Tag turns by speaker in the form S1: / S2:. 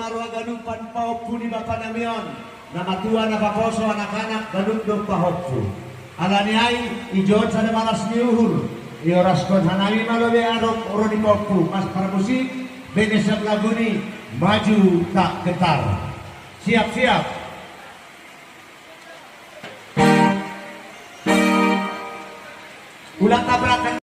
S1: arwa ganupan paopu ni Bapak Namion. Nama tua na paposo anak-anak ganundong pahoppu. Alani ay ijon sa malas ni uhur. Ioras kon hanami malobe arok oro di poppu. Mas para musik benesat lagu ni maju tak getar. Siap-siap. Ulang tabrakan.